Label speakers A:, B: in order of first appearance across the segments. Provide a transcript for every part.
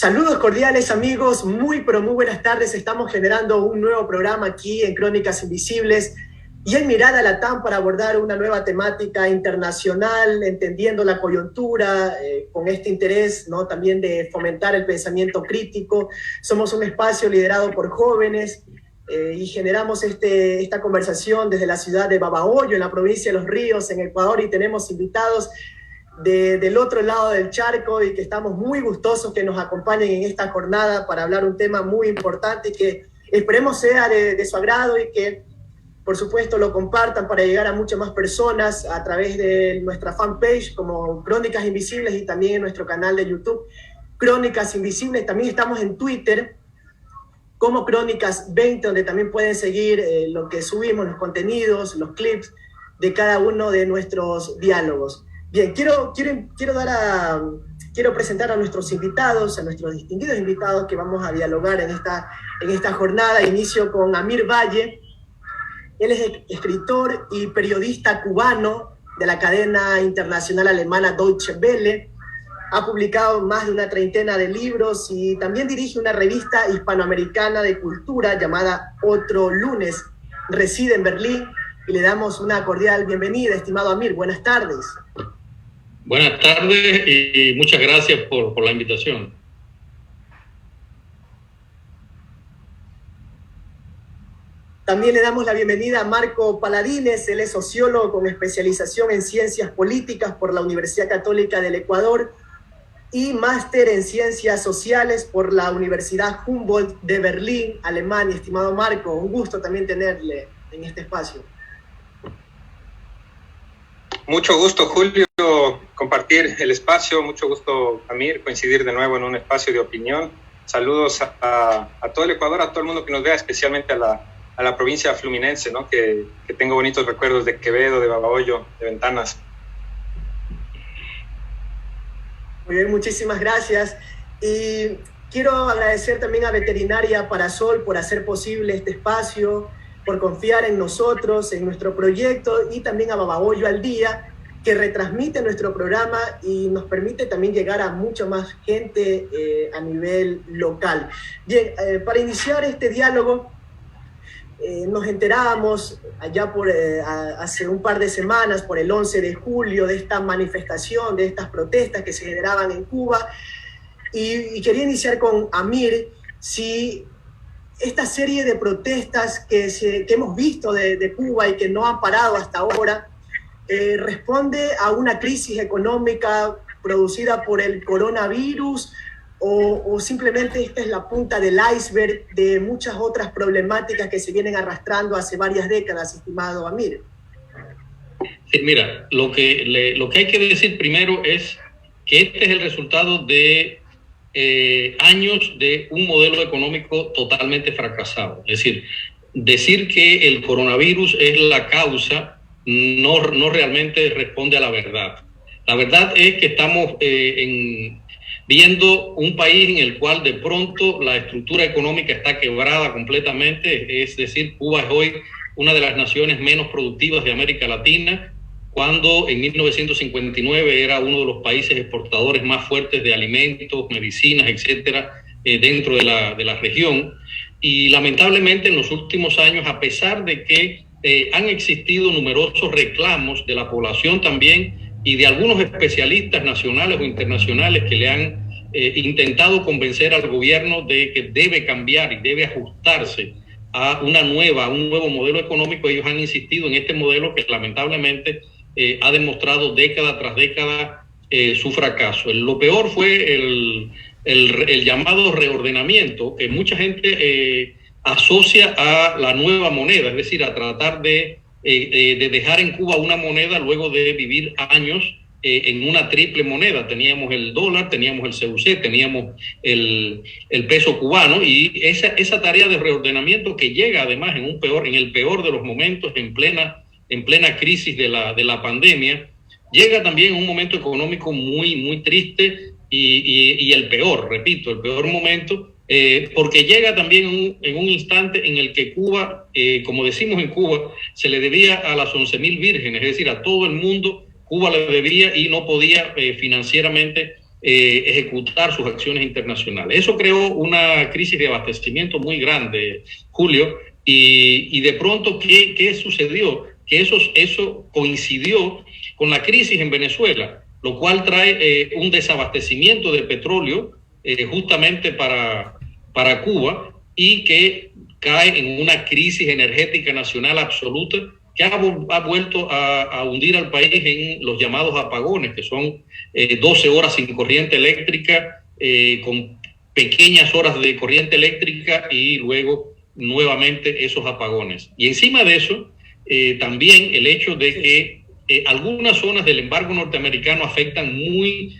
A: Saludos cordiales amigos, muy pero muy buenas tardes. Estamos generando un nuevo programa aquí en Crónicas Invisibles y en Mirada Latam para abordar una nueva temática internacional, entendiendo la coyuntura, con este interés, ¿no?, también de fomentar el pensamiento crítico. Somos un espacio liderado por jóvenes y generamos esta conversación desde la ciudad de Babahoyo, en la provincia de Los Ríos, en Ecuador, y tenemos invitados del otro lado del charco y que estamos muy gustosos que nos acompañen en esta jornada para hablar un tema muy importante y que esperemos sea de su agrado y que por supuesto lo compartan para llegar a muchas más personas a través de nuestra fanpage como Crónicas Invisibles y también en nuestro canal de YouTube Crónicas Invisibles. También estamos en Twitter como Crónicas 20, donde también pueden seguir lo que subimos, los contenidos, los clips de cada uno de nuestros diálogos. Bien, quiero presentar a nuestros invitados, a nuestros distinguidos invitados que vamos a dialogar en esta jornada. Inicio con Amir Valle. Él es escritor y periodista cubano de la cadena internacional alemana Deutsche Welle. Ha publicado más de una treintena de libros y también dirige una revista hispanoamericana de cultura llamada Otro Lunes. Reside en Berlín y le damos una cordial bienvenida, estimado Amir. Buenas tardes.
B: Buenas tardes y muchas gracias por la invitación.
A: También le damos la bienvenida a Marco Paladines. Él es sociólogo con especialización en ciencias políticas por la Universidad Católica del Ecuador y máster en ciencias sociales por la Universidad Humboldt de Berlín, Alemania. Estimado Marco, un gusto también tenerle en este espacio.
C: Mucho gusto, Julio, compartir el espacio. Mucho gusto, Amir, coincidir de nuevo en un espacio de opinión. Saludos a todo el Ecuador, a todo el mundo que nos vea, especialmente a la provincia fluminense, ¿no? Que tengo bonitos recuerdos de Quevedo, de Babahoyo, de Ventanas.
A: Muy bien, muchísimas gracias. Y quiero agradecer también a Veterinaria Parasol por hacer posible este espacio, por confiar en nosotros, en nuestro proyecto, y también a Babahoyo al Día, que retransmite nuestro programa y nos permite también llegar a mucha más gente a nivel local. Bien, para iniciar este diálogo, nos enterábamos allá hace un par de semanas, por el 11 de julio, de esta manifestación, de estas protestas que se generaban en Cuba, y quería iniciar con Amir, si esta serie de protestas que hemos visto de Cuba y que no han parado hasta ahora, responde a una crisis económica producida por el coronavirus o simplemente esta es la punta del iceberg de muchas otras problemáticas que se vienen arrastrando hace varias décadas, estimado Amir.
B: Sí, mira, lo que hay que decir primero es que este es el resultado de años de un modelo económico totalmente fracasado. Es decir que el coronavirus es la causa no realmente responde a la verdad. La verdad es que estamos viendo un país en el cual de pronto la estructura económica está quebrada completamente. Es decir, Cuba es hoy una de las naciones menos productivas de América Latina, cuando en 1959 era uno de los países exportadores más fuertes de alimentos, medicinas, etcétera, dentro de la región. Y lamentablemente en los últimos años, a pesar de que han existido numerosos reclamos de la población también y de algunos especialistas nacionales o internacionales que le han intentado convencer al gobierno de que debe cambiar y debe ajustarse a un nuevo modelo económico, ellos han insistido en este modelo que lamentablemente ha demostrado década tras década su fracaso. Lo peor fue el llamado reordenamiento, que mucha gente asocia a la nueva moneda, es decir, a tratar de dejar en Cuba una moneda luego de vivir años en una triple moneda. Teníamos el dólar, teníamos el CUC, teníamos el peso cubano, y esa tarea de reordenamiento que llega además en el peor de los momentos, en plena crisis de la pandemia, llega también en un momento económico muy, muy triste y el peor momento, porque llega también en un instante en el que Cuba, como decimos en Cuba, se le debía a las 11.000 vírgenes, es decir, a todo el mundo Cuba le debía y no podía financieramente ejecutar sus acciones internacionales. Eso creó una crisis de abastecimiento muy grande, Julio, y de pronto, ¿qué sucedió? Que eso coincidió con la crisis en Venezuela, lo cual trae un desabastecimiento de petróleo justamente para Cuba, y que cae en una crisis energética nacional absoluta que ha vuelto a hundir al país en los llamados apagones, que son 12 horas sin corriente eléctrica, con pequeñas horas de corriente eléctrica y luego nuevamente esos apagones. Y encima de eso, también el hecho de que algunas zonas del embargo norteamericano afectan muy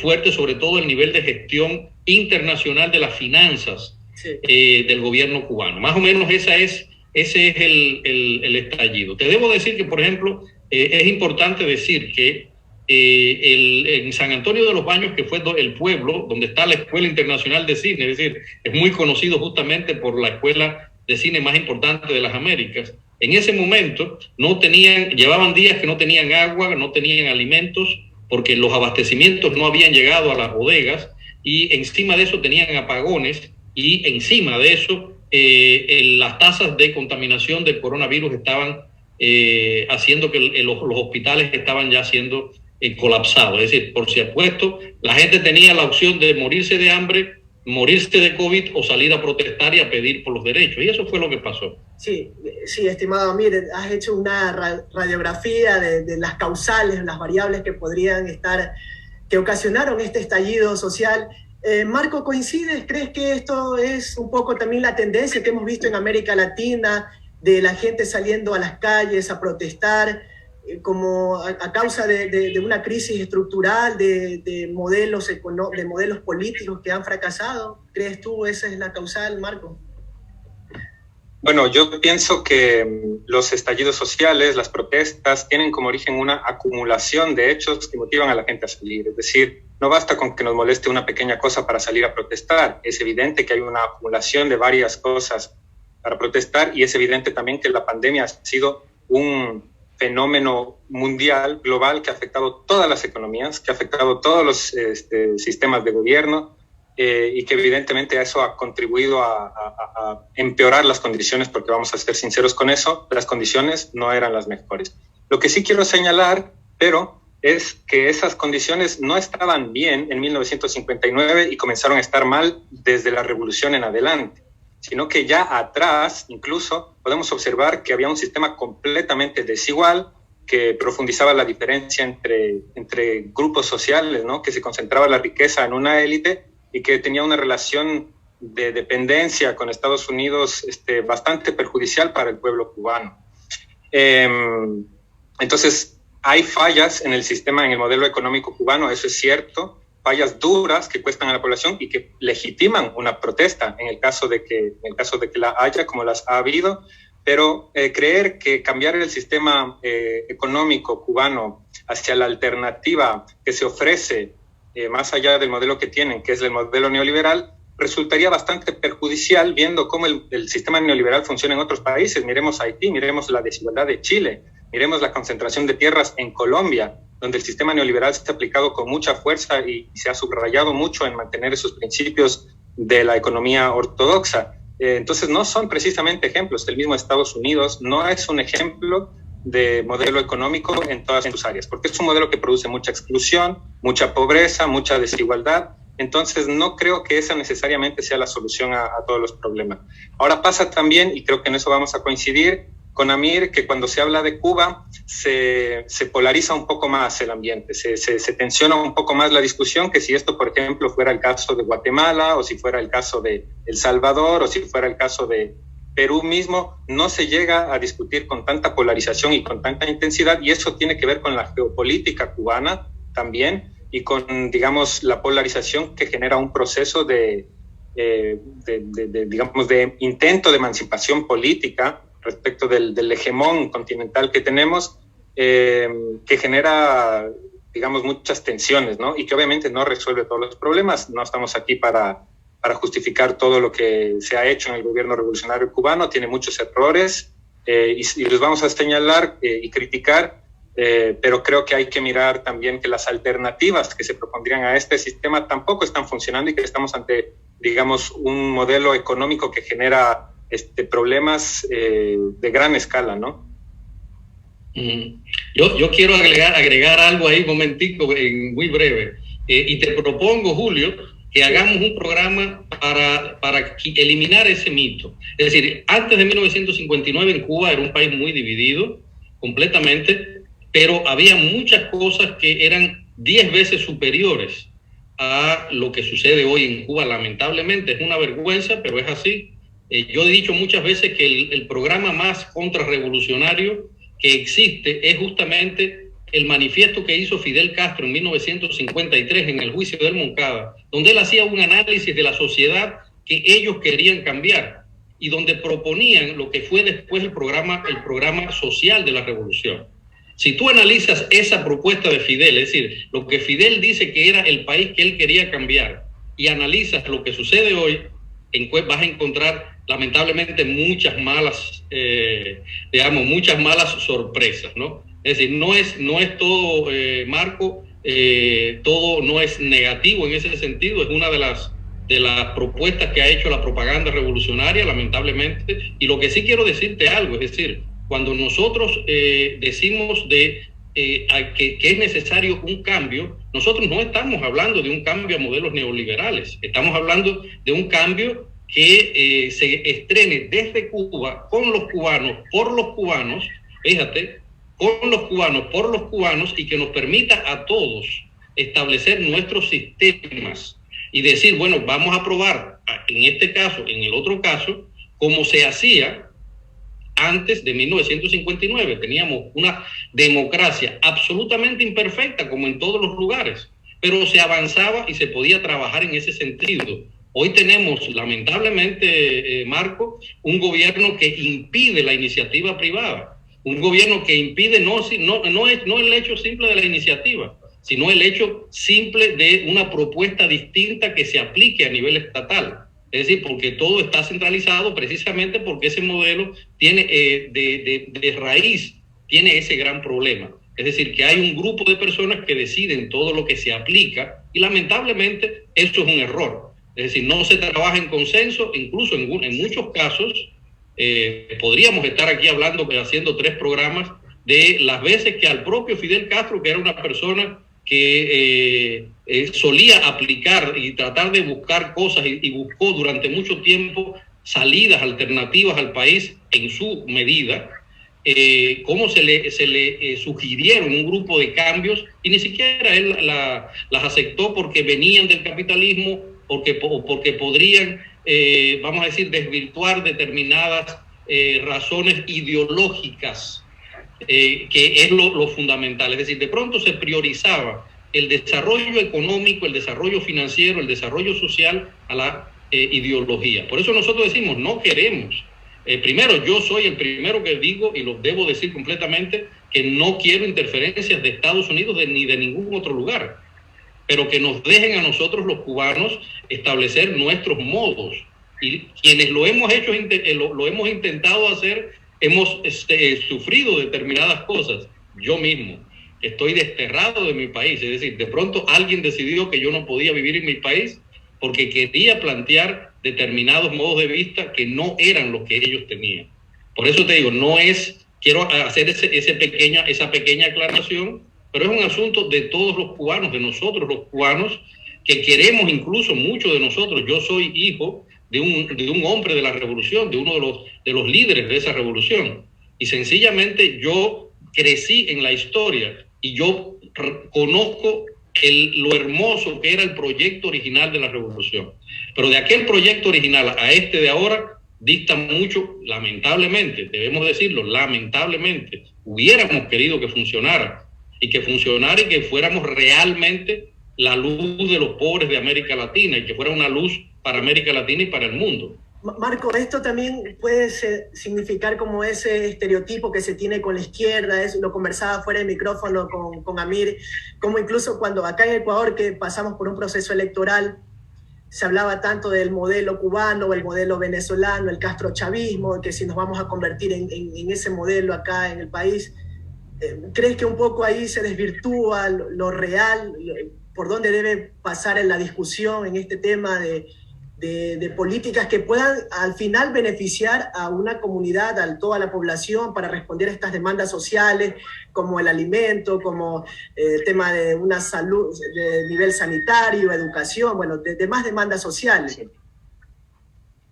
B: fuerte, sobre todo el nivel de gestión internacional de las finanzas del gobierno cubano. Más o menos ese es el estallido. Te debo decir que, por ejemplo, es importante decir que en San Antonio de los Baños, que fue el pueblo donde está la Escuela Internacional de Cine, es decir, es muy conocido justamente por la escuela de cine más importante de las Américas, en ese momento llevaban días que no tenían agua, no tenían alimentos, porque los abastecimientos no habían llegado a las bodegas, y encima de eso tenían apagones, y encima de eso las tasas de contaminación del coronavirus estaban haciendo que los hospitales estaban ya siendo colapsados. Es decir, por supuesto, la gente tenía la opción de morirse de hambre, morirse de COVID o salir a protestar y a pedir por los derechos. Y eso fue lo que pasó.
A: Sí, estimado Amir, has hecho una radiografía de las causales, las variables que ocasionaron este estallido social. Marco, ¿coincides? ¿Crees que esto es un poco también la tendencia que hemos visto en América Latina, de la gente saliendo a las calles a protestar como a causa de una crisis estructural de modelos políticos que han fracasado? ¿Crees tú esa es la causal, Marco?
C: Bueno, yo pienso que los estallidos sociales, las protestas, tienen como origen una acumulación de hechos que motivan a la gente a salir. Es decir, no basta con que nos moleste una pequeña cosa para salir a protestar. Es evidente que hay una acumulación de varias cosas para protestar, y es evidente también que la pandemia ha sido un fenómeno mundial, global, que ha afectado todas las economías, que ha afectado todos los sistemas de gobierno, y que evidentemente eso ha contribuido a empeorar las condiciones, porque vamos a ser sinceros con eso, las condiciones no eran las mejores. Lo que sí quiero señalar, pero es que esas condiciones no estaban bien en 1959 y comenzaron a estar mal desde la revolución en adelante, sino que ya atrás incluso podemos observar que había un sistema completamente desigual, que profundizaba la diferencia entre grupos sociales, ¿no? Que se concentraba la riqueza en una élite y que tenía una relación de dependencia con Estados Unidos bastante perjudicial para el pueblo cubano. Entonces, hay fallas en el sistema, en el modelo económico cubano, eso es cierto, fallas duras que cuestan a la población y que legitiman una protesta en el caso de que la haya, como las ha habido, pero creer que cambiar el sistema económico cubano hacia la alternativa que se ofrece más allá del modelo que tienen, que es el modelo neoliberal, resultaría bastante perjudicial, viendo cómo el sistema neoliberal funciona en otros países. Miremos Haití, miremos la desigualdad de Chile, miremos la concentración de tierras en Colombia, donde el sistema neoliberal se ha aplicado con mucha fuerza y se ha subrayado mucho en mantener esos principios de la economía ortodoxa. Entonces no son precisamente ejemplos. El mismo Estados Unidos no es un ejemplo de modelo económico en todas sus áreas, porque es un modelo que produce mucha exclusión, mucha pobreza, mucha desigualdad. Entonces no creo que esa necesariamente sea la solución a todos los problemas. Ahora pasa también, y creo que en eso vamos a coincidir con Amir, que cuando se habla de Cuba se polariza un poco más el ambiente, se tensiona un poco más la discusión, que si esto, por ejemplo, fuera el caso de Guatemala, o si fuera el caso de El Salvador, o si fuera el caso de Perú mismo, no se llega a discutir con tanta polarización y con tanta intensidad, y eso tiene que ver con la geopolítica cubana también, y con, digamos, la polarización que genera un proceso de intento de emancipación política respecto del hegemón continental que tenemos, que genera, digamos, muchas tensiones, ¿no? Y que obviamente no resuelve todos los problemas. No estamos aquí para justificar todo lo que se ha hecho en el gobierno revolucionario cubano, tiene muchos errores, y los vamos a señalar y criticar, pero creo que hay que mirar también que las alternativas que se propondrían a este sistema tampoco están funcionando y que estamos ante, digamos, un modelo económico que genera problemas de gran escala, ¿no?
B: Yo quiero agregar algo ahí, momentico, muy breve. Y te propongo, Julio, que hagamos un programa para eliminar ese mito. Es decir, antes de 1959 en Cuba era un país muy dividido, completamente, pero había muchas cosas que eran 10 veces superiores a lo que sucede hoy en Cuba. Lamentablemente es una vergüenza, pero es así. Yo he dicho muchas veces que el programa más contrarrevolucionario que existe es justamente el manifiesto que hizo Fidel Castro en 1953 en el juicio del Moncada, donde él hacía un análisis de la sociedad que ellos querían cambiar y donde proponían lo que fue después el programa social de la revolución. Si tú analizas esa propuesta de Fidel, es decir, lo que Fidel dice que era el país que él quería cambiar, y analizas lo que sucede hoy, vas a encontrar lamentablemente muchas malas sorpresas, ¿no? Es decir, no es todo, Marco, todo no es negativo en ese sentido. Es una de las propuestas que ha hecho la propaganda revolucionaria, lamentablemente. Y lo que sí quiero decirte algo, es decir, cuando nosotros decimos que es necesario un cambio, nosotros no estamos hablando de un cambio a modelos neoliberales, estamos hablando de un cambio que se estrene desde Cuba, con los cubanos, por los cubanos, fíjate, con los cubanos, por los cubanos, y que nos permita a todos establecer nuestros sistemas y decir, bueno, vamos a probar en este caso, en el otro caso, como se hacía antes de 1959. Teníamos una democracia absolutamente imperfecta, como en todos los lugares, pero se avanzaba y se podía trabajar en ese sentido. Hoy tenemos, lamentablemente, Marco, un gobierno que impide la iniciativa privada, un gobierno que impide no el hecho simple de la iniciativa, sino el hecho simple de una propuesta distinta que se aplique a nivel estatal. Es decir, porque todo está centralizado precisamente porque ese modelo tiene de raíz, tiene ese gran problema. Es decir, que hay un grupo de personas que deciden todo lo que se aplica y lamentablemente eso es un error. Es decir, no se trabaja en consenso, incluso en muchos casos podríamos estar aquí haciendo 3 programas de las veces que al propio Fidel Castro, que era una persona que solía aplicar y tratar de buscar cosas y buscó durante mucho tiempo salidas alternativas al país en su medida, cómo se le sugirieron un grupo de cambios y ni siquiera él las aceptó porque venían del capitalismo, porque podrían, vamos a decir, desvirtuar determinadas razones ideológicas, que es lo fundamental. Es decir, de pronto se priorizaba el desarrollo económico, el desarrollo financiero, el desarrollo social a la ideología. Por eso nosotros decimos, no queremos. Primero, yo soy el primero que digo, y lo debo decir completamente, que no quiero interferencias de Estados Unidos ni de ningún otro lugar, pero que nos dejen a nosotros los cubanos establecer nuestros modos. Y quienes lo hemos hecho, lo hemos intentado hacer, hemos sufrido determinadas cosas. Yo mismo estoy desterrado de mi país, es decir, de pronto alguien decidió que yo no podía vivir en mi país porque quería plantear determinados modos de vista que no eran los que ellos tenían. Por eso te digo, quiero hacer esa pequeña aclaración, pero es un asunto de todos los cubanos, de nosotros los cubanos, que queremos, incluso muchos de nosotros. Yo soy hijo de un hombre de la revolución, de uno de los líderes de esa revolución, y sencillamente yo crecí en la historia y yo conozco lo hermoso que era el proyecto original de la revolución, pero de aquel proyecto original a este de ahora dista mucho, lamentablemente, debemos decirlo, lamentablemente. Hubiéramos querido que funcionara y que fuéramos realmente la luz de los pobres de América Latina y que fuera una luz para América Latina y para el mundo.
A: Marco, esto también puede significar como ese estereotipo que se tiene con la izquierda, lo conversaba fuera de micrófono con Amir, como incluso cuando acá en Ecuador, que pasamos por un proceso electoral, se hablaba tanto del modelo cubano, el modelo venezolano, el castrochavismo, que si nos vamos a convertir en ese modelo acá en el país. ¿Crees que un poco ahí se desvirtúa lo real, por dónde debe pasar en la discusión en este tema de políticas que puedan al final beneficiar a una comunidad, a toda la población, para responder a estas demandas sociales, como el alimento, como el tema de una salud de nivel sanitario, educación, bueno, de más demandas sociales?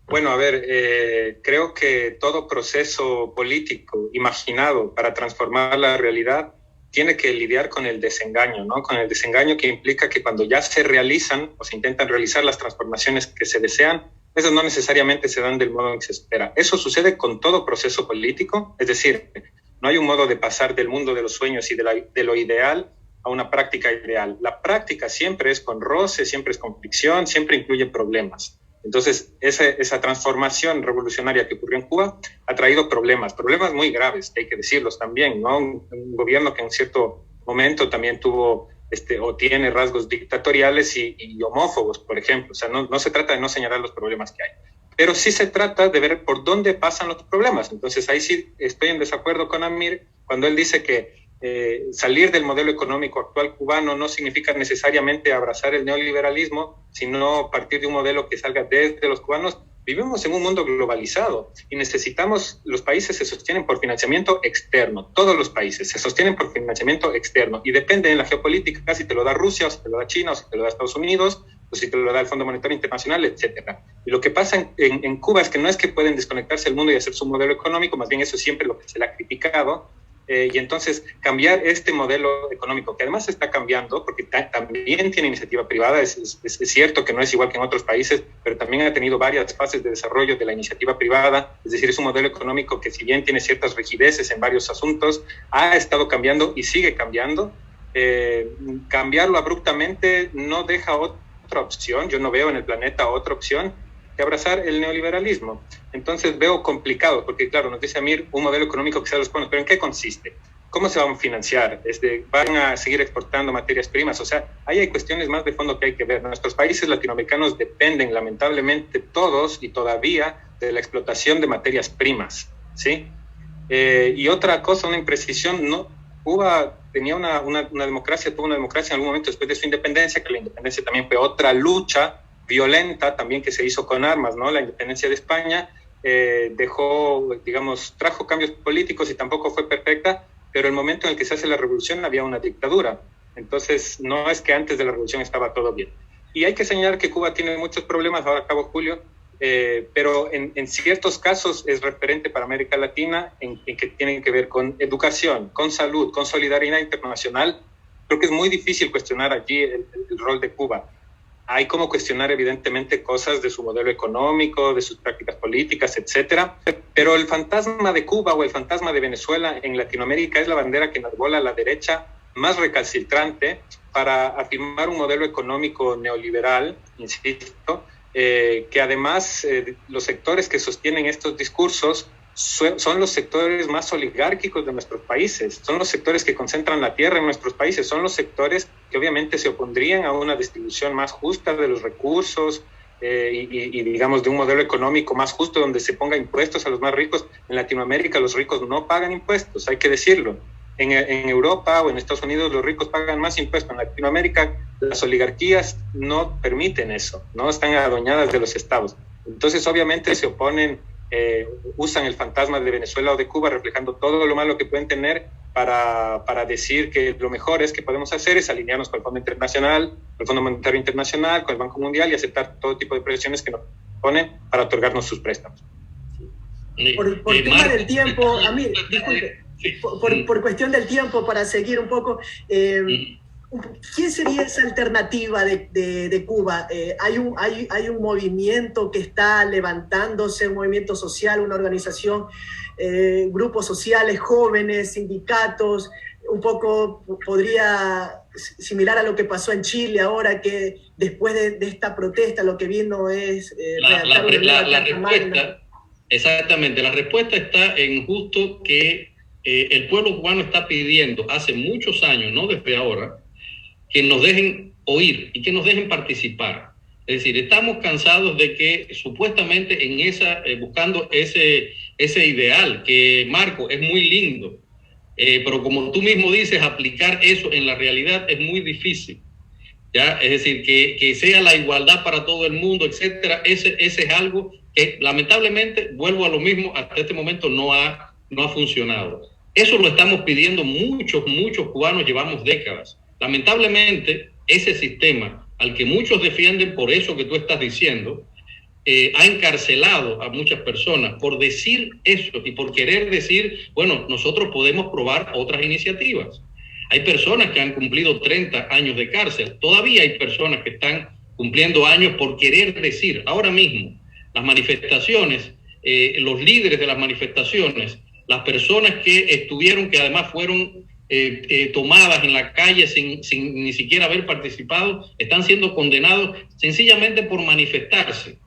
C: Bueno, a ver, creo que todo proceso político imaginado para transformar la realidad tiene que lidiar con el desengaño, ¿no? Con el desengaño que implica que cuando ya se realizan o se intentan realizar las transformaciones que se desean, esas no necesariamente se dan del modo en que se espera. Eso sucede con todo proceso político, es decir, no hay un modo de pasar del mundo de los sueños y de lo ideal a una práctica ideal. La práctica siempre es con roce, siempre es con fricción, siempre incluye problemas. Entonces, esa transformación revolucionaria que ocurrió en Cuba ha traído problemas muy graves, hay que decirlos también, ¿no? Un gobierno que en cierto momento también tuvo o tiene rasgos dictatoriales y homófobos, por ejemplo. O sea, no se trata de no señalar los problemas que hay, pero sí se trata de ver por dónde pasan los problemas. Entonces, ahí sí estoy en desacuerdo con Amir cuando él dice que salir del modelo económico actual cubano no significa necesariamente abrazar el neoliberalismo, sino partir de un modelo que salga desde los cubanos. Vivimos en un mundo globalizado y los países se sostienen por financiamiento externo, todos los países se sostienen por financiamiento externo y depende de la geopolítica si te lo da Rusia, o si te lo da China, o si te lo da Estados Unidos, o si te lo da el Fondo Monetario Internacional, etcétera. Y lo que pasa en Cuba es que no es que pueden desconectarse del mundo y hacer su modelo económico, más bien eso es siempre lo que se le ha criticado. Y entonces cambiar este modelo económico, que además está cambiando, porque también tiene iniciativa privada, es cierto que no es igual que en otros países, pero también ha tenido varias fases de desarrollo de la iniciativa privada, es decir, es un modelo económico que si bien tiene ciertas rigideces en varios asuntos, ha estado cambiando y sigue cambiando. Cambiarlo abruptamente no deja otra opción, yo no veo en el planeta otra opción que abrazar el neoliberalismo. Entonces veo complicado, porque claro, nos dice Amir, un modelo económico que sea los buenos, pero ¿en qué consiste? ¿Cómo se van a financiar? ¿Van a seguir exportando materias primas? O sea, ahí hay cuestiones más de fondo que hay que ver. Nuestros países latinoamericanos dependen, lamentablemente, todos y todavía de la explotación de materias primas, ¿sí? Y otra cosa, una imprecisión, ¿no? Cuba tenía una democracia, tuvo una democracia en algún momento después de su independencia, que la independencia también fue otra lucha violenta también que se hizo con armas, ¿no? La independencia de España trajo cambios políticos y tampoco fue perfecta, pero el momento en el que se hace la revolución había una dictadura. Entonces, no es que antes de la revolución estaba todo bien. Y hay que señalar que Cuba tiene muchos problemas, ahora acabo Julio, pero en ciertos casos es referente para América Latina en que tienen que ver con educación, con salud, con solidaridad internacional. Creo que es muy difícil cuestionar allí el rol de Cuba. Hay como cuestionar evidentemente cosas de su modelo económico, de sus prácticas políticas, etcétera. Pero el fantasma de Cuba o el fantasma de Venezuela en Latinoamérica es la bandera que enarbola la derecha más recalcitrante para afirmar un modelo económico neoliberal, insisto, que además los sectores que sostienen estos discursos son los sectores más oligárquicos de nuestros países, son los sectores que concentran la tierra en nuestros países, son los sectores que obviamente se opondrían a una distribución más justa de los recursos y digamos de un modelo económico más justo donde se ponga impuestos a los más ricos. En Latinoamérica los ricos no pagan impuestos, hay que decirlo. En Europa o en Estados Unidos los ricos pagan más impuestos. En Latinoamérica las oligarquías no permiten eso, no están adueñadas de los estados. Entonces obviamente se oponen, usan el fantasma de Venezuela o de Cuba reflejando todo lo malo que pueden tener para decir que lo mejor que podemos hacer es alinearnos con el Fondo Internacional, con el Fondo Monetario Internacional, con el Banco Mundial y aceptar todo tipo de presiones que nos ponen para otorgarnos sus préstamos.
A: Por tema del tiempo, Amir, disculpe, por cuestión del tiempo, para seguir un poco, ¿quién sería esa alternativa de Cuba? ¿Hay un movimiento que está levantándose, un movimiento social, una organización, grupos sociales, jóvenes, sindicatos? Un poco podría, similar a lo que pasó en Chile ahora, que después de esta protesta lo que vino es
B: la respuesta. Exactamente, la respuesta está en justo que el pueblo cubano está pidiendo hace muchos años, no desde ahora, que nos dejen oír y que nos dejen participar. Es decir, estamos cansados de que supuestamente buscando ese ideal, que Marco es muy lindo, pero como tú mismo dices, aplicar eso en la realidad es muy difícil. ¿Ya? Es decir, que sea la igualdad para todo el mundo, etcétera, ese es algo que lamentablemente, vuelvo a lo mismo, hasta este momento no ha funcionado. Eso lo estamos pidiendo muchos cubanos, llevamos décadas. Lamentablemente, ese sistema al que muchos defienden por eso que tú estás diciendo, ha encarcelado a muchas personas por decir eso y por querer decir, bueno, nosotros podemos probar otras iniciativas. Hay personas que han cumplido 30 años de cárcel. Todavía hay personas que están cumpliendo años por querer decir. Ahora mismo, las manifestaciones, los líderes de las manifestaciones, las personas que estuvieron, que además fueron tomadas en la calle sin ni siquiera haber participado, están siendo condenados sencillamente por manifestarse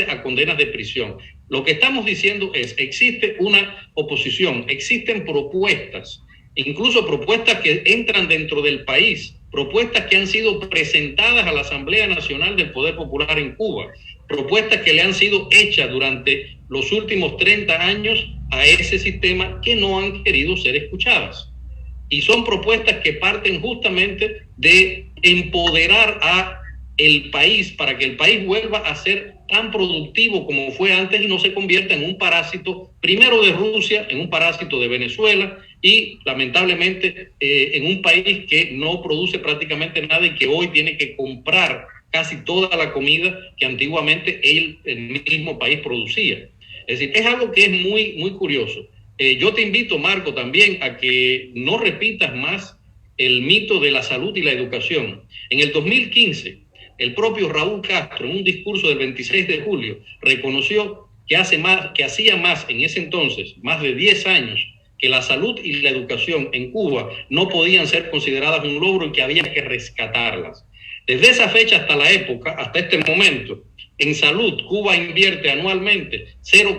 B: a condenas de prisión. Lo que estamos diciendo es, existe una oposición, existen propuestas, incluso propuestas que entran dentro del país, propuestas que han sido presentadas a la Asamblea Nacional del Poder Popular en Cuba, propuestas que le han sido hechas durante los últimos 30 años a ese sistema que no han querido ser escuchadas. Y son propuestas que parten justamente de empoderar a el país para que el país vuelva a ser tan productivo como fue antes y no se convierta en un parásito, primero de Rusia, en un parásito de Venezuela y lamentablemente en un país que no produce prácticamente nada y que hoy tiene que comprar casi toda la comida que antiguamente el mismo país producía. Es decir, es algo que es muy curioso. Yo te invito, Marco, también a que no repitas más el mito de la salud y la educación. En el 2015, el propio Raúl Castro, en un discurso del 26 de julio, reconoció que hacía más en ese entonces, más de 10 años, que la salud y la educación en Cuba no podían ser consideradas un logro y que había que rescatarlas. Desde esa fecha hasta la época, hasta este momento, en salud, Cuba invierte anualmente el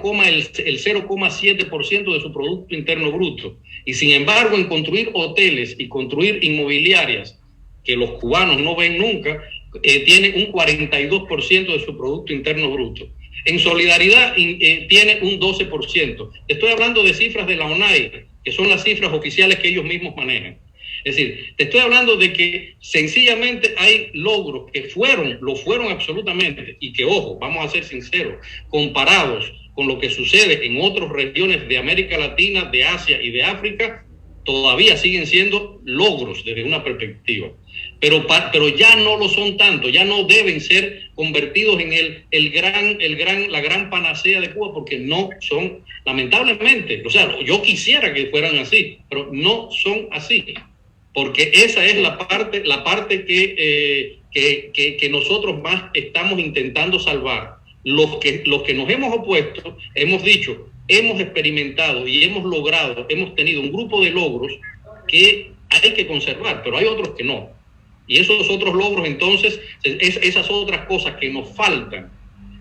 B: 0,7% de su Producto Interno Bruto. Y sin embargo, en construir hoteles y construir inmobiliarias, que los cubanos no ven nunca, tiene un 42% de su Producto Interno Bruto. En solidaridad tiene un 12%. Estoy hablando de cifras de la ONAI, que son las cifras oficiales que ellos mismos manejan. Es decir, te estoy hablando de que sencillamente hay logros que lo fueron absolutamente, y que, ojo, vamos a ser sinceros, comparados con lo que sucede en otras regiones de América Latina, de Asia y de África, todavía siguen siendo logros desde una perspectiva. Pero ya no lo son tanto, ya no deben ser convertidos en la gran panacea de Cuba, porque no son, lamentablemente, o sea, yo quisiera que fueran así, pero no son así. Porque esa es la parte que nosotros más estamos intentando salvar. Los que nos hemos opuesto, hemos dicho, hemos experimentado y hemos logrado, hemos tenido un grupo de logros que hay que conservar, pero hay otros que no. Y esos otros logros, entonces, esas otras cosas que nos faltan,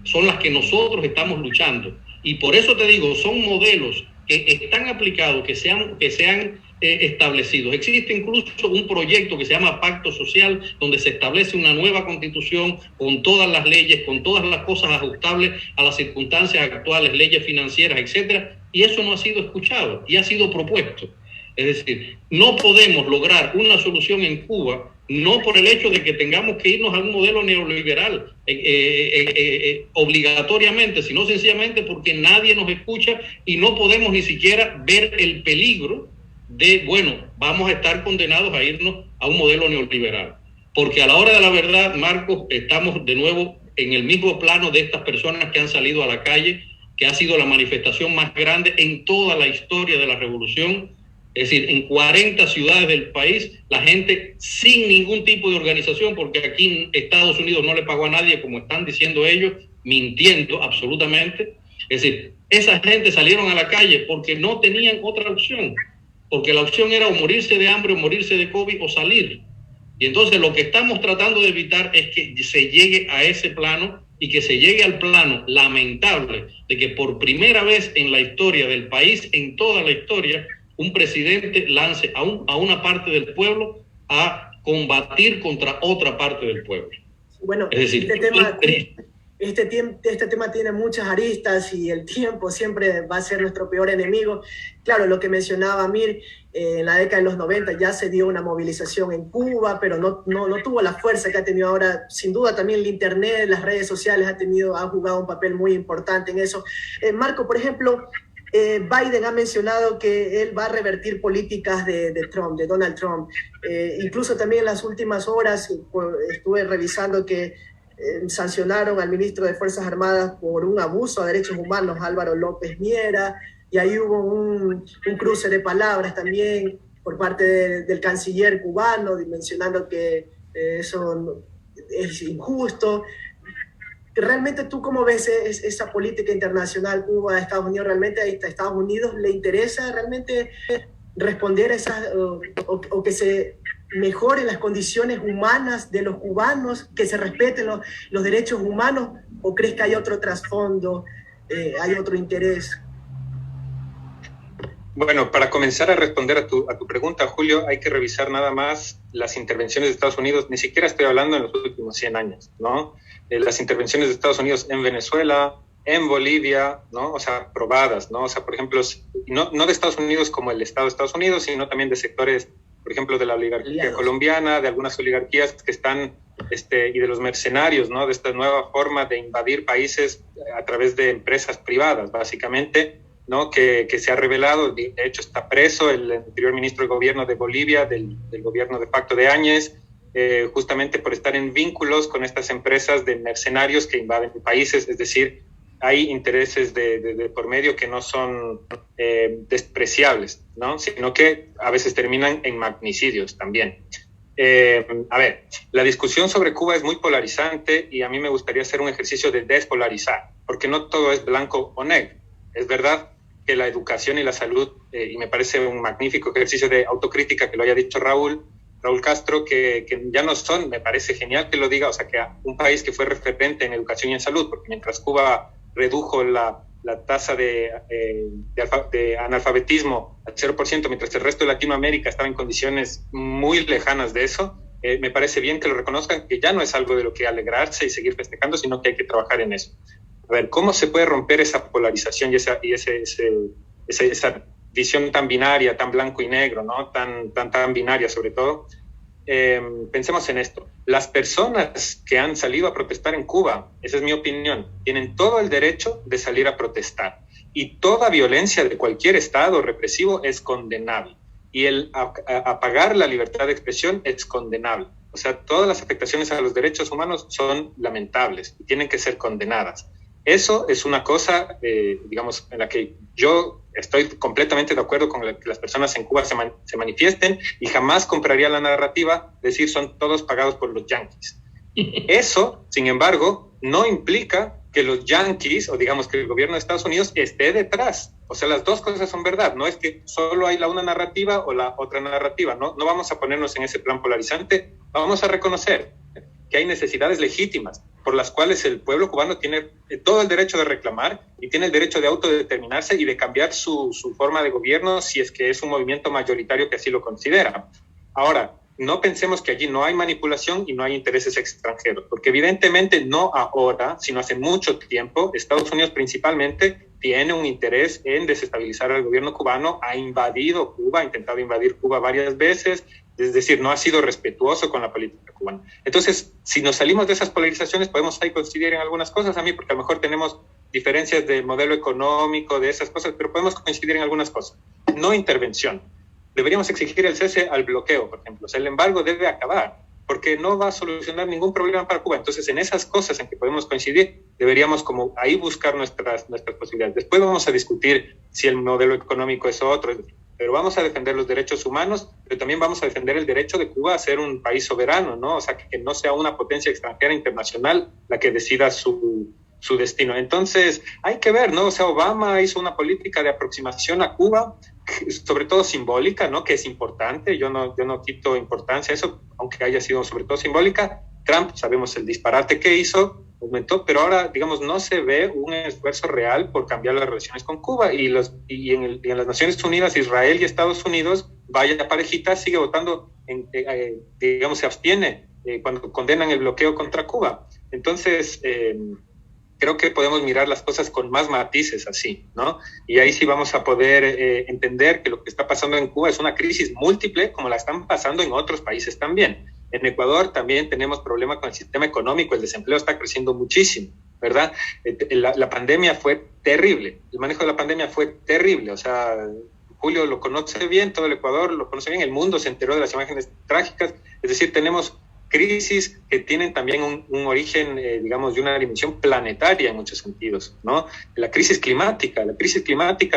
B: son las que nosotros estamos luchando. Y por eso te digo, son modelos que están aplicados, que se han establecidos. Existe incluso un proyecto que se llama Pacto Social, donde se establece una nueva constitución con todas las leyes, con todas las cosas ajustables a las circunstancias actuales, leyes financieras, etcétera, y eso no ha sido escuchado y ha sido propuesto. Es decir, no podemos lograr una solución en Cuba, no por el hecho de que tengamos que irnos a un modelo neoliberal obligatoriamente, sino sencillamente porque nadie nos escucha y no podemos ni siquiera ver el peligro de, bueno, vamos a estar condenados a irnos a un modelo neoliberal. Porque a la hora de la verdad, Marcos, estamos de nuevo en el mismo plano de estas personas que han salido a la calle, que ha sido la manifestación más grande en toda la historia de la revolución. Es decir, en 40 ciudades del país, la gente sin ningún tipo de organización, porque aquí en Estados Unidos no le pagó a nadie, como están diciendo ellos, mintiendo absolutamente. Es decir, esa gente salieron a la calle porque no tenían otra opción, porque la opción era o morirse de hambre o morirse de COVID o salir. Y entonces lo que estamos tratando de evitar es que se llegue a ese plano y que se llegue al plano lamentable de que por primera vez en la historia del país, en toda la historia, un presidente lance a una parte del pueblo a combatir contra otra parte del pueblo.
A: Bueno,
B: es decir,
A: este tema, este tema tiene muchas aristas y el tiempo siempre va a ser nuestro peor enemigo. Claro, lo que mencionaba Amir, en la década de los 90 ya se dio una movilización en Cuba, pero no tuvo la fuerza que ha tenido ahora. Sin duda también el Internet, las redes sociales han jugado un papel muy importante en eso. Marco, por ejemplo, Biden ha mencionado que él va a revertir políticas de Trump, de Donald Trump. Incluso también en las últimas horas estuve revisando que sancionaron al ministro de Fuerzas Armadas por un abuso a derechos humanos, Álvaro López Miera, y ahí hubo un cruce de palabras también por parte del canciller cubano, mencionando que eso es injusto. ¿Realmente tú cómo ves esa política internacional Cuba, Estados Unidos? ¿Realmente a Estados Unidos le interesa realmente responder a esas, o que se mejoren las condiciones humanas de los cubanos, que se respeten los derechos humanos, o crees que hay otro trasfondo, hay otro interés?
C: Bueno, para comenzar a responder a tu pregunta, Julio, hay que revisar nada más las intervenciones de Estados Unidos. Ni siquiera estoy hablando en los últimos 100 años, ¿no? Las intervenciones de Estados Unidos en Venezuela, en Bolivia, ¿no? O sea, probadas, ¿no? O sea, por ejemplo, no de Estados Unidos como el Estado de Estados Unidos, sino también de sectores, por ejemplo, de la oligarquía colombiana, de algunas oligarquías que están, y de los mercenarios, ¿no? De esta nueva forma de invadir países a través de empresas privadas, básicamente, ¿no? Que se ha revelado. De hecho está preso el anterior ministro de gobierno de Bolivia, del gobierno de facto de Áñez, justamente por estar en vínculos con estas empresas de mercenarios que invaden países. Es decir, hay intereses de por medio que no son despreciables, ¿no? Sino que a veces terminan en magnicidios también. A ver, la discusión sobre Cuba es muy polarizante y a mí me gustaría hacer un ejercicio de despolarizar, porque no todo es blanco o negro. Es verdad que la educación y la salud, y me parece un magnífico ejercicio de autocrítica que lo haya dicho Raúl Castro, que ya no son, me parece genial que lo diga, o sea, que un país que fue referente en educación y en salud, porque mientras Cuba redujo la tasa de analfabetismo al 0%, mientras el resto de Latinoamérica estaba en condiciones muy lejanas de eso, me parece bien que lo reconozcan, que ya no es algo de lo que alegrarse y seguir festejando, sino que hay que trabajar en eso. A ver, ¿cómo se puede romper esa polarización y esa visión tan binaria, tan blanco y negro, ¿no? Tan binaria sobre todo? Pensemos en esto. Las personas que han salido a protestar en Cuba, esa es mi opinión, tienen todo el derecho de salir a protestar. Y toda violencia de cualquier estado represivo es condenable. Y el apagar la libertad de expresión es condenable. O sea, todas las afectaciones a los derechos humanos son lamentables y tienen que ser condenadas. Eso es una cosa, digamos, en la que yo estoy completamente de acuerdo con que las personas en Cuba se manifiesten, y jamás compraría la narrativa de decir son todos pagados por los yanquis. Eso, sin embargo, no implica que los yanquis, o digamos que el gobierno de Estados Unidos, esté detrás. O sea, las dos cosas son verdad. No es que solo hay la una narrativa o la otra narrativa. No vamos a ponernos en ese plan polarizante. Vamos a reconocer que hay necesidades legítimas por las cuales el pueblo cubano tiene todo el derecho de reclamar y tiene el derecho de autodeterminarse y de cambiar su forma de gobierno si es que es un movimiento mayoritario que así lo considera. Ahora, no pensemos que allí no hay manipulación y no hay intereses extranjeros, porque evidentemente no ahora, sino hace mucho tiempo, Estados Unidos principalmente tiene un interés en desestabilizar al gobierno cubano, ha invadido Cuba, ha intentado invadir Cuba varias veces, es decir, no ha sido respetuoso con la política cubana. Entonces, si nos salimos de esas polarizaciones, podemos ahí coincidir en algunas cosas, a mí, porque a lo mejor tenemos diferencias de modelo económico, de esas cosas, pero podemos coincidir en algunas cosas. No intervención. Deberíamos exigir el cese al bloqueo, por ejemplo. O sea, el embargo debe acabar, porque no va a solucionar ningún problema para Cuba. Entonces, en esas cosas en que podemos coincidir, deberíamos como ahí buscar nuestras posibilidades. Después vamos a discutir si el modelo económico es otro, pero vamos a defender los derechos humanos, pero también vamos a defender el derecho de Cuba a ser un país soberano, ¿no? O sea, que no sea una potencia extranjera internacional la que decida su destino. Entonces, hay que ver, ¿no? O sea, Obama hizo una política de aproximación a Cuba, sobre todo simbólica, ¿no? Que es importante, yo no quito importancia a eso, aunque haya sido sobre todo simbólica. Trump, sabemos el disparate que hizo, aumentó, pero ahora, digamos, no se ve un esfuerzo real por cambiar las relaciones con Cuba, y en las Naciones Unidas, Israel y Estados Unidos, vaya parejita, sigue votando, digamos, se abstiene cuando condenan el bloqueo contra Cuba. Entonces, creo que podemos mirar las cosas con más matices así, ¿no? Y ahí sí vamos a poder entender que lo que está pasando en Cuba es una crisis múltiple, como la están pasando en otros países también. En Ecuador también tenemos problemas con el sistema económico, el desempleo está creciendo muchísimo, ¿verdad? La pandemia fue terrible, el manejo de la pandemia fue terrible, o sea, Julio lo conoce bien, todo el Ecuador lo conoce bien, el mundo se enteró de las imágenes trágicas, es decir, tenemos crisis que tienen también un origen, digamos, de una dimensión planetaria en muchos sentidos, ¿no? La crisis climática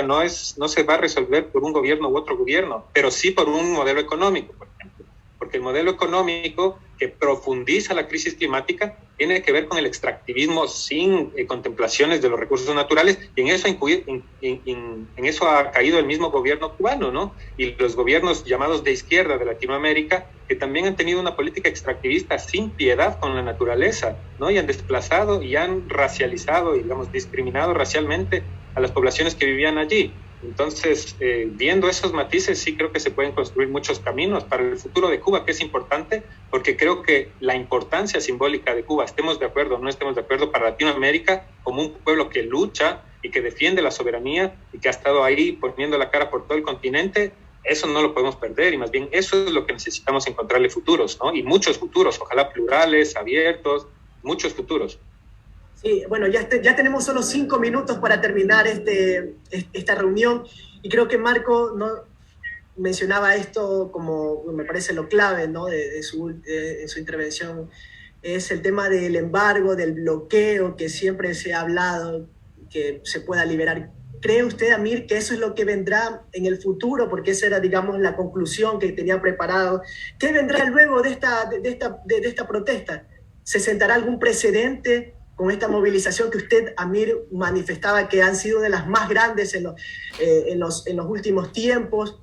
C: no se va a resolver por un gobierno u otro gobierno, pero sí por un modelo económico, por ejemplo, porque el modelo económico que profundiza la crisis climática tiene que ver con el extractivismo sin contemplaciones de los recursos naturales, y en eso ha caído el mismo gobierno cubano, ¿no? Y los gobiernos llamados de izquierda de Latinoamérica, que también han tenido una política extractivista sin piedad con la naturaleza, ¿no? Y han desplazado y han racializado, digamos, discriminado racialmente a las poblaciones que vivían allí. Entonces, viendo esos matices, sí creo que se pueden construir muchos caminos para el futuro de Cuba, que es importante, porque creo que la importancia simbólica de Cuba, estemos de acuerdo o no estemos de acuerdo, para Latinoamérica, como un pueblo que lucha y que defiende la soberanía y que ha estado ahí poniendo la cara por todo el continente, eso no lo podemos perder, y más bien eso es lo que necesitamos encontrarle futuros, ¿no? Y muchos futuros, ojalá plurales, abiertos, muchos futuros.
A: Sí, bueno, ya tenemos solo 5 minutos para terminar esta reunión, y creo que Marco mencionaba esto como me parece lo clave, ¿no? de su intervención, es el tema del embargo, del bloqueo que siempre se ha hablado, que se pueda liberar. ¿Cree usted, Amir, que eso es lo que vendrá en el futuro? Porque esa era, digamos, la conclusión que tenía preparado. ¿Qué vendrá luego de esta protesta? ¿Se sentará algún precedente con esta movilización que usted, Amir, manifestaba que han sido de las más grandes en los últimos tiempos?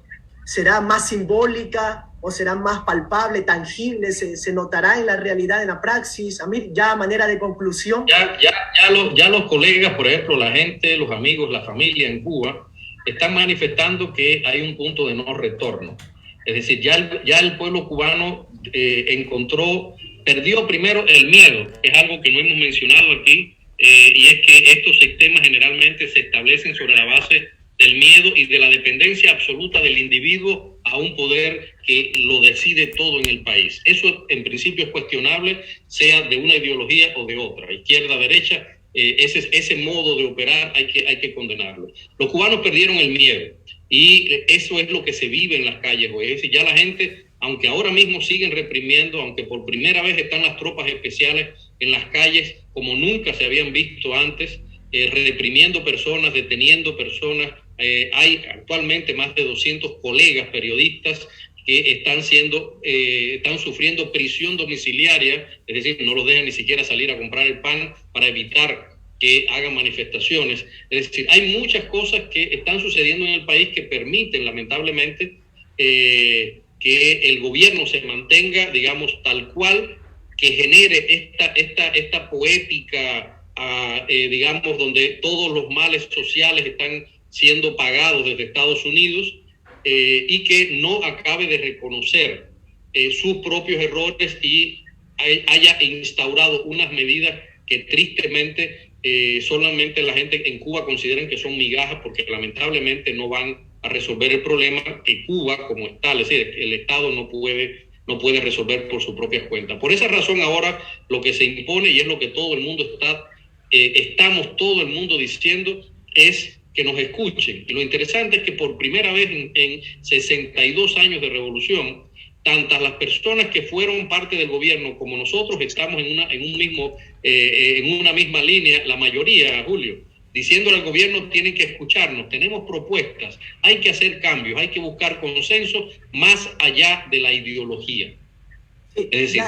A: ¿Será más simbólica o será más palpable, tangible? ¿Se notará en la realidad, en la praxis? Amir, ya a manera de conclusión.
B: Ya los colegas, por ejemplo, la gente, los amigos, la familia en Cuba, están manifestando que hay un punto de no retorno. Es decir, ya el pueblo cubano perdió primero el miedo, que es algo que no hemos mencionado aquí, y es que estos sistemas generalmente se establecen sobre la base del miedo y de la dependencia absoluta del individuo a un poder que lo decide todo en el país. Eso en principio es cuestionable, sea de una ideología o de otra, izquierda, derecha, ese modo de operar hay que condenarlo. Los cubanos perdieron el miedo y eso es lo que se vive en las calles hoy. Es decir, ya la gente, aunque ahora mismo siguen reprimiendo, aunque por primera vez están las tropas especiales en las calles como nunca se habían visto antes, reprimiendo personas, deteniendo personas. Hay actualmente más de 200 colegas periodistas que están sufriendo prisión domiciliaria, es decir, no los dejan ni siquiera salir a comprar el pan para evitar que hagan manifestaciones. Es decir, hay muchas cosas que están sucediendo en el país que permiten, lamentablemente, que el gobierno se mantenga, digamos, tal cual, que genere esta poética, digamos, donde todos los males sociales están siendo pagados desde Estados Unidos, y que no acabe de reconocer sus propios errores y haya instaurado unas medidas que tristemente solamente la gente en Cuba consideran que son migajas, porque lamentablemente no van a resolver el problema que Cuba como tal, es decir, el Estado no puede resolver por sus propias cuentas. Por esa razón ahora lo que se impone, y es lo que todo el mundo estamos todo el mundo diciendo, es que nos escuchen. Y lo interesante es que por primera vez en 62 años de revolución, tantas las personas que fueron parte del gobierno como nosotros estamos en una misma línea, la mayoría, Julio, diciéndole al gobierno: tienen que escucharnos, tenemos propuestas, hay que hacer cambios, hay que buscar consenso más allá de la ideología. Es decir,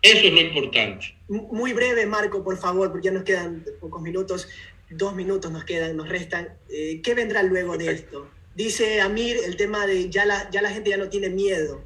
B: eso es lo importante.
A: Muy breve, Marco, por favor, porque ya nos quedan pocos minutos. 2 minutos nos restan. ¿Qué vendrá luego de esto? Dice Amir el tema de ya la gente ya no tiene miedo.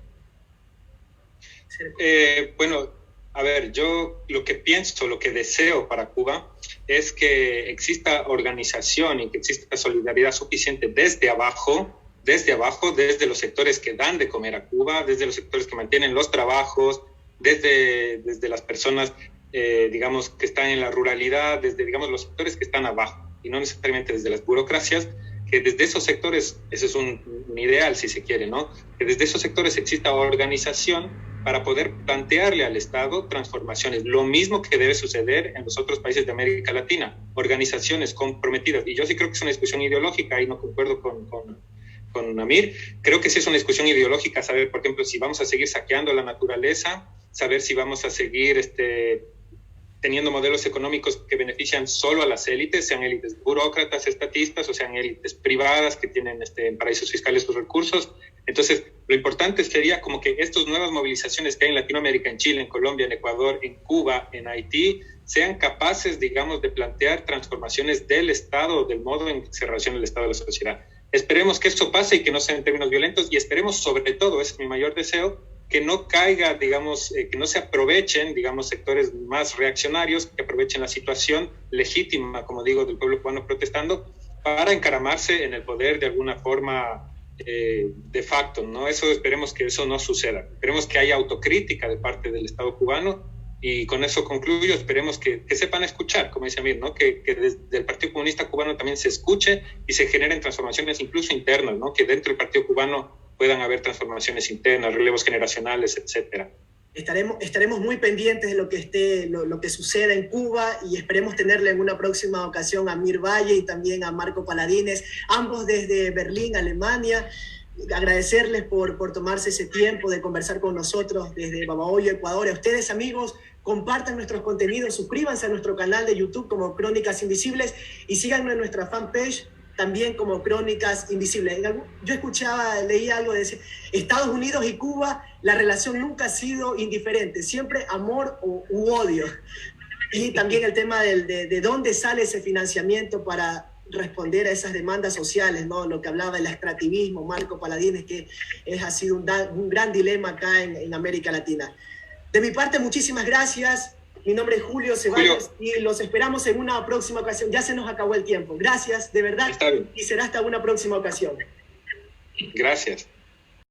C: Bueno, a ver, yo lo que pienso, lo que deseo para Cuba es que exista organización y que exista solidaridad suficiente desde abajo, desde los sectores que dan de comer a Cuba, desde los sectores que mantienen los trabajos, desde las personas digamos, que están en la ruralidad, desde, digamos, los sectores que están abajo, y no necesariamente desde las burocracias, que desde esos sectores, ese es un ideal si se quiere, ¿no? Que desde esos sectores exista organización para poder plantearle al Estado transformaciones. Lo mismo que debe suceder en los otros países de América Latina, organizaciones comprometidas. Y yo sí creo que es una discusión ideológica, y no concuerdo con Amir. Creo que sí es una discusión ideológica saber, por ejemplo, si vamos a seguir saqueando la naturaleza, saber si vamos a seguir teniendo modelos económicos que benefician solo a las élites, sean élites burócratas, estatistas, o sean élites privadas que tienen en paraísos fiscales sus recursos. Entonces, lo importante sería como que estas nuevas movilizaciones que hay en Latinoamérica, en Chile, en Colombia, en Ecuador, en Cuba, en Haití, sean capaces, digamos, de plantear transformaciones del Estado, del modo en que se relaciona el Estado a la sociedad. Esperemos que esto pase y que no sea en términos violentos, y esperemos sobre todo, ese es mi mayor deseo, que no caiga, digamos, que no se aprovechen, digamos, sectores más reaccionarios, que aprovechen la situación legítima, como digo, del pueblo cubano protestando, para encaramarse en el poder de alguna forma de facto, ¿no? Eso, esperemos que eso no suceda. Esperemos que haya autocrítica de parte del Estado cubano, y con eso concluyo. Esperemos que sepan escuchar, como dice Amir, ¿no? Que desde el Partido Comunista Cubano también se escuche y se generen transformaciones incluso internas, ¿no? Que dentro del Partido Cubano puedan haber transformaciones internas, relevos generacionales, etcétera.
A: Estaremos muy pendientes de lo que suceda en Cuba, y esperemos tenerle en una próxima ocasión a Amir Valle y también a Marco Paladines, ambos desde Berlín, Alemania. Agradecerles por tomarse ese tiempo de conversar con nosotros desde Babahoyo, Ecuador. A ustedes, amigos, compartan nuestros contenidos, suscríbanse a nuestro canal de YouTube como Crónicas Invisibles y síganos en nuestra fanpage también como Crónicas Invisibles. Yo leía algo de ese: Estados Unidos y Cuba, la relación nunca ha sido indiferente, siempre amor u odio. Y también el tema de dónde sale ese financiamiento para responder a esas demandas sociales, ¿no? Lo que hablaba del extractivismo, Marco Paladines, que ha sido un gran dilema acá en América Latina. De mi parte, muchísimas gracias. Mi nombre es Julio Ceballos y los esperamos en una próxima ocasión. Ya se nos acabó el tiempo. Gracias, de verdad.
C: Está bien.
A: Y será hasta una próxima ocasión.
C: Gracias.